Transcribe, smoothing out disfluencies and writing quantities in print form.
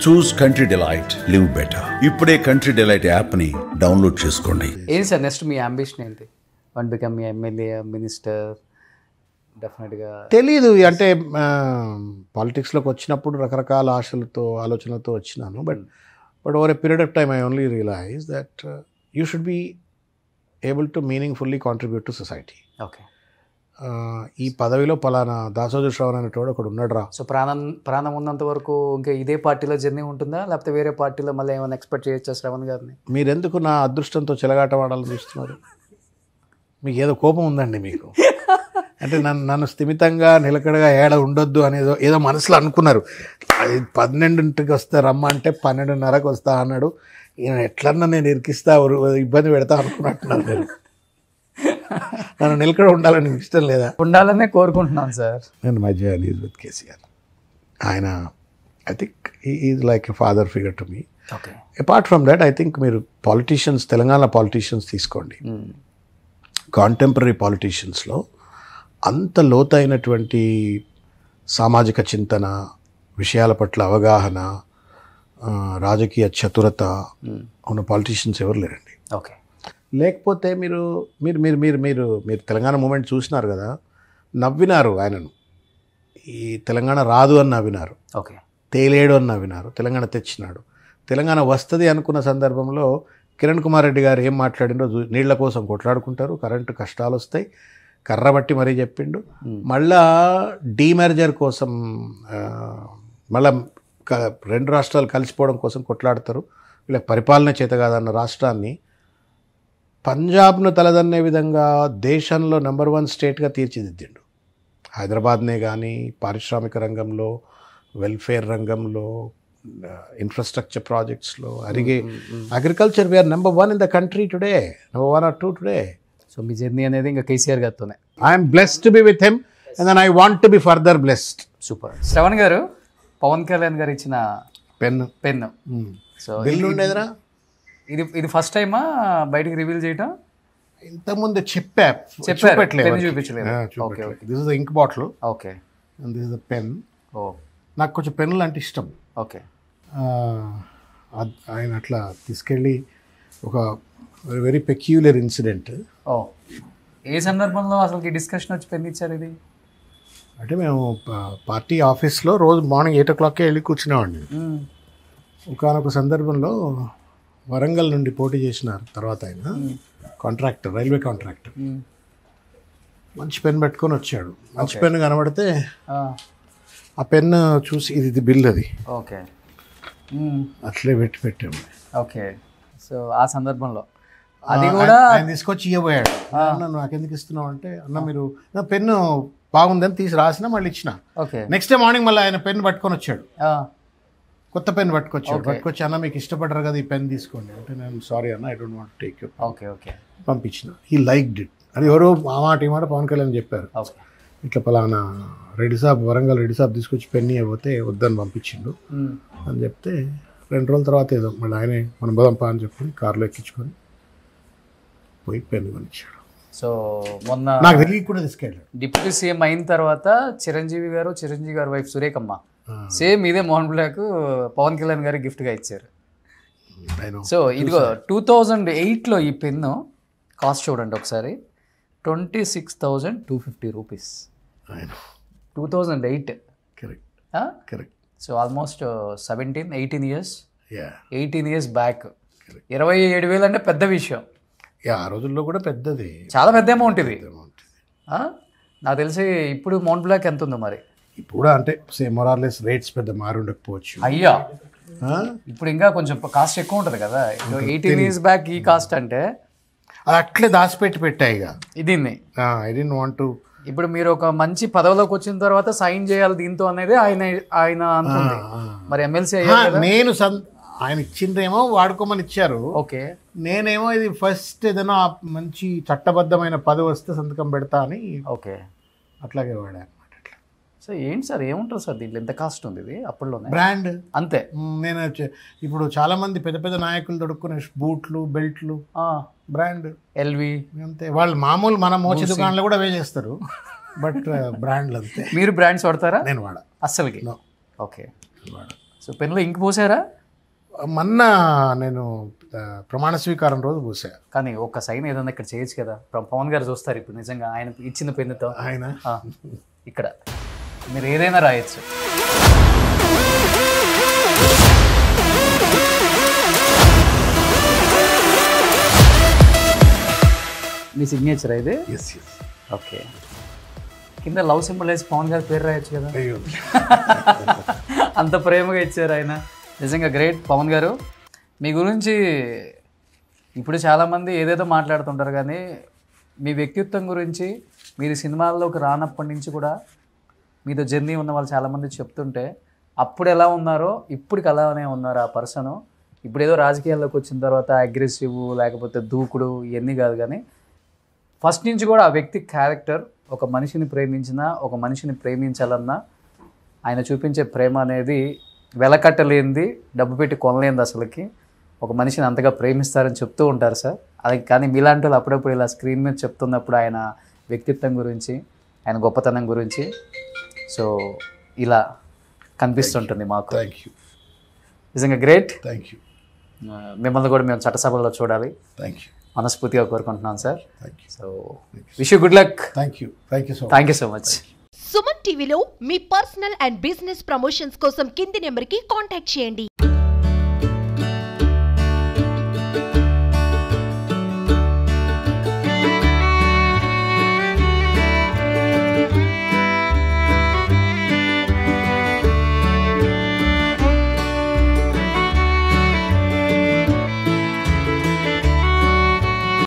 చూస్ country delight, live better. ఇప్పుడే country delight యాప్ని download చేసుకోండి. ఏంటి సార్ నెక్స్ట్ మీ అంబిషన్ ఏంటి? వన్ బికమ్ మీ ఎమ్మెల్యే, మినిస్టర్? డెఫినెట్గా తెలీదు. అంటే పాలిటిక్స్లోకి వచ్చినప్పుడు రకరకాల ఆశలతో ఆలోచనలతో వచ్చినాను. But over a period of time I only realise that you should be able to meaningfully contribute to society. Okay. ఈ పదవిలో పలానా దాసోజు శ్రవణ్ అనేటోడు ఒకడు ఉన్నాడు రా. సో ప్రాణం ఉన్నంత వరకు ఇంకా ఇదే పార్టీలో జర్నీ ఉంటుందా, లేకపోతే వేరే పార్టీలో మళ్ళీ ఏమైనా ఎక్స్పెక్ట్ చేయొచ్చా శ్రవణ్ గారిని? మీరెందుకు నా అదృష్టంతో చెలగాటం ఆడాలని చూస్తున్నారు? మీకు ఏదో కోపం ఉందండి మీకు. అంటే నన్ను స్థిమితంగా నిలకడగా ఏడ ఉండొద్దు అనేదో ఏదో మనసులో అనుకున్నారు. అది 12ంటికి వస్తే రమ్మంటే 12:30కి వస్తా అన్నాడు. ఈయన ఎట్లన్నా నేను ఇరికిస్తా, ఇబ్బంది పెడతా అనుకున్నట్టున్నారు. నేను నన్ను నిలకడ ఉండాలని ఇష్టం లేదా? ఉండాలనే కోరుకుంటున్నాను సార్. నేను my journey is with KCR. ఆయన I think is like a father figure to me. Okay. Apart from that I think మీరు పాలిటీషియన్స్, తెలంగాణ పాలిటీషియన్స్ తీసుకోండి. కాంటెంపరీ పాలిటీషియన్స్లో అంత లోతైనటువంటి సామాజిక చింతన, విషయాల పట్ల అవగాహన, రాజకీయ చతురత ఉన్న పాలిటీషియన్స్ ఎవరు లేరండి. ఓకే. లేకపోతే మీరు మీరు మీరు మీరు మీరు మీరు తెలంగాణ మూమెంట్ చూసినారు కదా, నవ్వినారు ఆయనను. ఈ తెలంగాణ రాదు అని నవ్వినారు, ఓకే. తేలేడు అని నవ్వినారు. తెలంగాణ తెచ్చినాడు. తెలంగాణ వస్తుంది అనుకున్న సందర్భంలో కిరణ్ కుమార్ రెడ్డి గారు ఏం మాట్లాడిండో, నీళ్ల కోసం కొట్లాడుకుంటారు, కరెంటు కష్టాలు వస్తాయి, కర్రబట్టి మరీ చెప్పిండు. మళ్ళా డీమెర్జర్ కోసం, మళ్ళా 2 రాష్ట్రాలు కలిసిపోవడం కోసం కొట్లాడతారు. వీళ్ళకి పరిపాలన చేత కాదన్న రాష్ట్రాన్ని పంజాబ్ను తలదన్నే విధంగా దేశంలో నెంబర్ 1 స్టేట్గా తీర్చిదిద్దిండు. హైదరాబాద్నే కానీ పారిశ్రామిక రంగంలో, వెల్ఫేర్ రంగంలో, ఇన్ఫ్రాస్ట్రక్చర్ ప్రాజెక్ట్స్లో, agriculture we're number 1 in the country today, number 1 or 2 today. So మీ జర్నీ అనేది ఇంకా కేసీఆర్ గారితోనే. I'm blessed to be with him and then I want to be further blessed. Super. Shravan గారు, పవన్ కళ్యాణ్ గారు ఇచ్చిన పెన్ సో బిల్లు ఉండేదిరా. ఇది first టైమా బయటికి రివీల్ చేయటం? ఇంతకుముందు చూపించలేదు. This is the ink bottle. Okay. And this is the pen. ఓ, నాకు కొంచెం పెన్నులు అంటే ఇష్టం. ఓకే. ఆయన అట్లా తీసుకెళ్ళి ఒక వెరీ పెక్యులర్ ఇన్సిడెంట్. ఓ, ఏ సందర్భంలో అసలు డిస్కషన్ వచ్చి పెన్ ఇచ్చారు ఇది? అంటే మేము పార్టీ ఆఫీస్లో రోజు మార్నింగ్ 8 o'clockకే వెళ్ళి కూర్చునేవాడిని. ఒకనొక సందర్భంలో వరంగల్ నుండి పోటీ చేసినారు. తర్వాత ఆయన కాంట్రాక్టర్, రైల్వే కాంట్రాక్టర్, మంచి పెన్ పెట్టుకొని వచ్చాడు. మంచి పెన్ను కనబడితే ఆ పెన్ను చూసి ఇది బిల్, అది ఓకే, అట్లే పెట్టాము. ఓకే. సో ఆ సందర్భంలో అది కూడా ఆయన తీసుకొచ్చి ఇవ్వబోయాడు. నన్ను నాకెందుకు ఇస్తున్నావు అంటే, అన్న మీరు నా పెన్ను బాగుందని తీసి రాసినా మళ్ళీ ఇచ్చిన. ఓకే. నెక్స్ట్ డే మార్నింగ్ మళ్ళీ ఆయన పెన్ పట్టుకొని వచ్చాడు, కొత్త పెన్ పట్టుకొచ్చి అన్న మీకు ఇష్టపడ్డారు కదా ఈ పెన్ తీసుకోండి అంటే, నేను సారీ అన్న, I don't want take you. Okay, okay. పంపించిన. He liked it. అది ఎవరో ఆ మాట ఈ మాట పవన్ కళ్యాణ్ చెప్పారు, ఇట్లా పలానా రెడ్డి సాబ్, వరంగల్ రెడ్డి సాబ్ తీసుకొచ్చి పెన్ ఇవ్వతే వద్దని పంపించిండు అని చెప్తే, 2 రోజుల తర్వాత ఏదో మళ్ళీ ఆయనే మనం పోదాంపా అని చెప్పి కారులో ఎక్కించుకొని పోయి పెన్ కొనిచ్చాడు. సో మొన్న నాకు తెలియ కూడా తీసుకెళ్ళాడు. డిప్యూటీ సీఎం అయిన తర్వాత చిరంజీవి గారు వైఫ్ సురేఖమ్మ సేమ్ ఇదే మోహన్ బ్లాక్ పవన్ కళ్యాణ్ గారికి గిఫ్ట్గా ఇచ్చారు. సో ఇదిగో 2008లో ఈ పెన్ను కాస్ట్ చూడండి ఒకసారి, 26,250 rupees. 2008. Correct. So almost 18 years, 18 years back. 27,000 అంటే పెద్ద విషయం. ఆ రోజుల్లో కూడా పెద్దది, చాలా పెద్ద అమౌంట్ ఇది. నాకు తెలిసి ఇప్పుడు మౌంట్ బ్లాక్ ఎంత ఉందో మరి. ఇప్పుడు అంటే మొరార్లెస్ రేట్స్ పెద్ద మారి ఉండకపోవచ్చు. అయ్యా, ఇప్పుడు ఇంకా కొంచెం కాస్ట్ ఎక్కువ ఉంటుంది కదా. 18 ఇయర్స్ బ్యాక్ ఈ కాస్ట్ అంటే అది అట్లే పెట్టాయిగా దీన్ని. I don't want to. ఇప్పుడు మీరు ఒక మంచి పదవిలోకి వచ్చిన తర్వాత సైన్ చేయాలి దీంతో అనేది ఆయన అంటుంది. మరి ఎమ్మెల్సీ అయ్యారు. నేను ఆయన ఇచ్చిందేమో వాడుకోమని ఇచ్చారు. ఓకే. నేనేమో ఇది ఫస్ట్ ఏదైనా మంచి చట్టబద్ధమైన పదవి వస్తే సంతకం పెడతా అని. ఓకే. అట్లాగే వాడా. సో ఏంటి సార్, ఏముంటుంది సార్ దీంట్లో, ఎంత కాస్ట్ ఉంది ఇది? అప్పట్లోనే బ్రాండ్ అంతే. నేను ఇప్పుడు చాలా మంది పెద్ద పెద్ద నాయకులు దొడుక్కునే బూట్లు, బెల్ట్లు బ్రాండ్, ఎల్వి అంతే. వాళ్ళు మామూలు మన మోచి దుకాణంలో కూడా అవే చేస్తారు, బట్ బ్రాండ్లు అంతే. మీరు బ్రాండ్స్ వాడతారా? నేను వాడా అస్సలకి. ఓకే. సో పెన్లో ఇంక పోసారా? మొన్న నేను ప్రమాణ స్వీకారం రోజు పూసా. కానీ ఒక్క సైన్ ఏదన్నా ఇక్కడ చేయొచ్చు కదా, పవన్ గారు చూస్తారు ఇప్పుడు నిజంగా ఆయన ఇచ్చిన పెన్నుతో. ఆయన ఇక్కడ మీరు ఏదైనా రాయొచ్చు. మీ సిగ్నేచర్ ఇది? ఓకే. కింద లవ్ సింబల్ వేసి పవన్ గారి పేరు రాయొచ్చు కదా. అంత ప్రేమగా ఇచ్చారు ఆయన, నిజంగా గ్రేట్. పవన్ గారు మీ గురించి ఇప్పుడు చాలామంది ఏదేదో మాట్లాడుతుంటారు, కానీ మీ వ్యక్తిత్వం గురించి మీరు సినిమాల్లోకి రానప్పటి నుంచి కూడా మీతో జర్నీ ఉన్న వాళ్ళు చాలామంది చెప్తుంటే అప్పుడు ఎలా ఉన్నారో ఇప్పటికి అలానే ఉన్నారు ఆ పర్సను. ఇప్పుడు ఏదో రాజకీయాల్లోకి వచ్చిన తర్వాత అగ్రెసివ్ లేకపోతే దూకుడు ఇవన్నీ కాదు, కానీ ఫస్ట్ నుంచి కూడా ఆ వ్యక్తి క్యారెక్టర్, ఒక మనిషిని ప్రేమించినా ఒక మనిషిని ప్రేమించాలన్నా ఆయన చూపించే ప్రేమ అనేది వెలకట్టలేనిది, డబ్బు పెట్టి కొనలేనిది. అసలుకి ఒక మనిషిని అంతగా ప్రేమిస్తారని చెప్తూ ఉంటారు సార్. అది కానీ మీలాంటి వాళ్ళు అప్పుడప్పుడు ఇలా స్క్రీన్ మీద చెప్తున్నప్పుడు ఆయన వ్యక్తిత్వం గురించి, ఆయన గొప్పతనం గురించి సో ఇలా కనిపిస్తుంటుంది మాకు. థ్యాంక్ యూ, నిజంగా గ్రేట్. Thank you. మిమ్మల్ని కూడా మేము చట్టసభలో చూడాలి థ్యాంక్ యూ, మనస్ఫూర్తిగా కోరుకుంటున్నాను sir. Thank you. So wish you good luck. Thank you, thank you so much. Thank you so much. Suman టీవీలో మీ పర్సనల్ అండ్ బిజినెస్ ప్రమోషన్స్ కోసం కింది నెంబర్కి కాంటాక్ట్ చేయండి.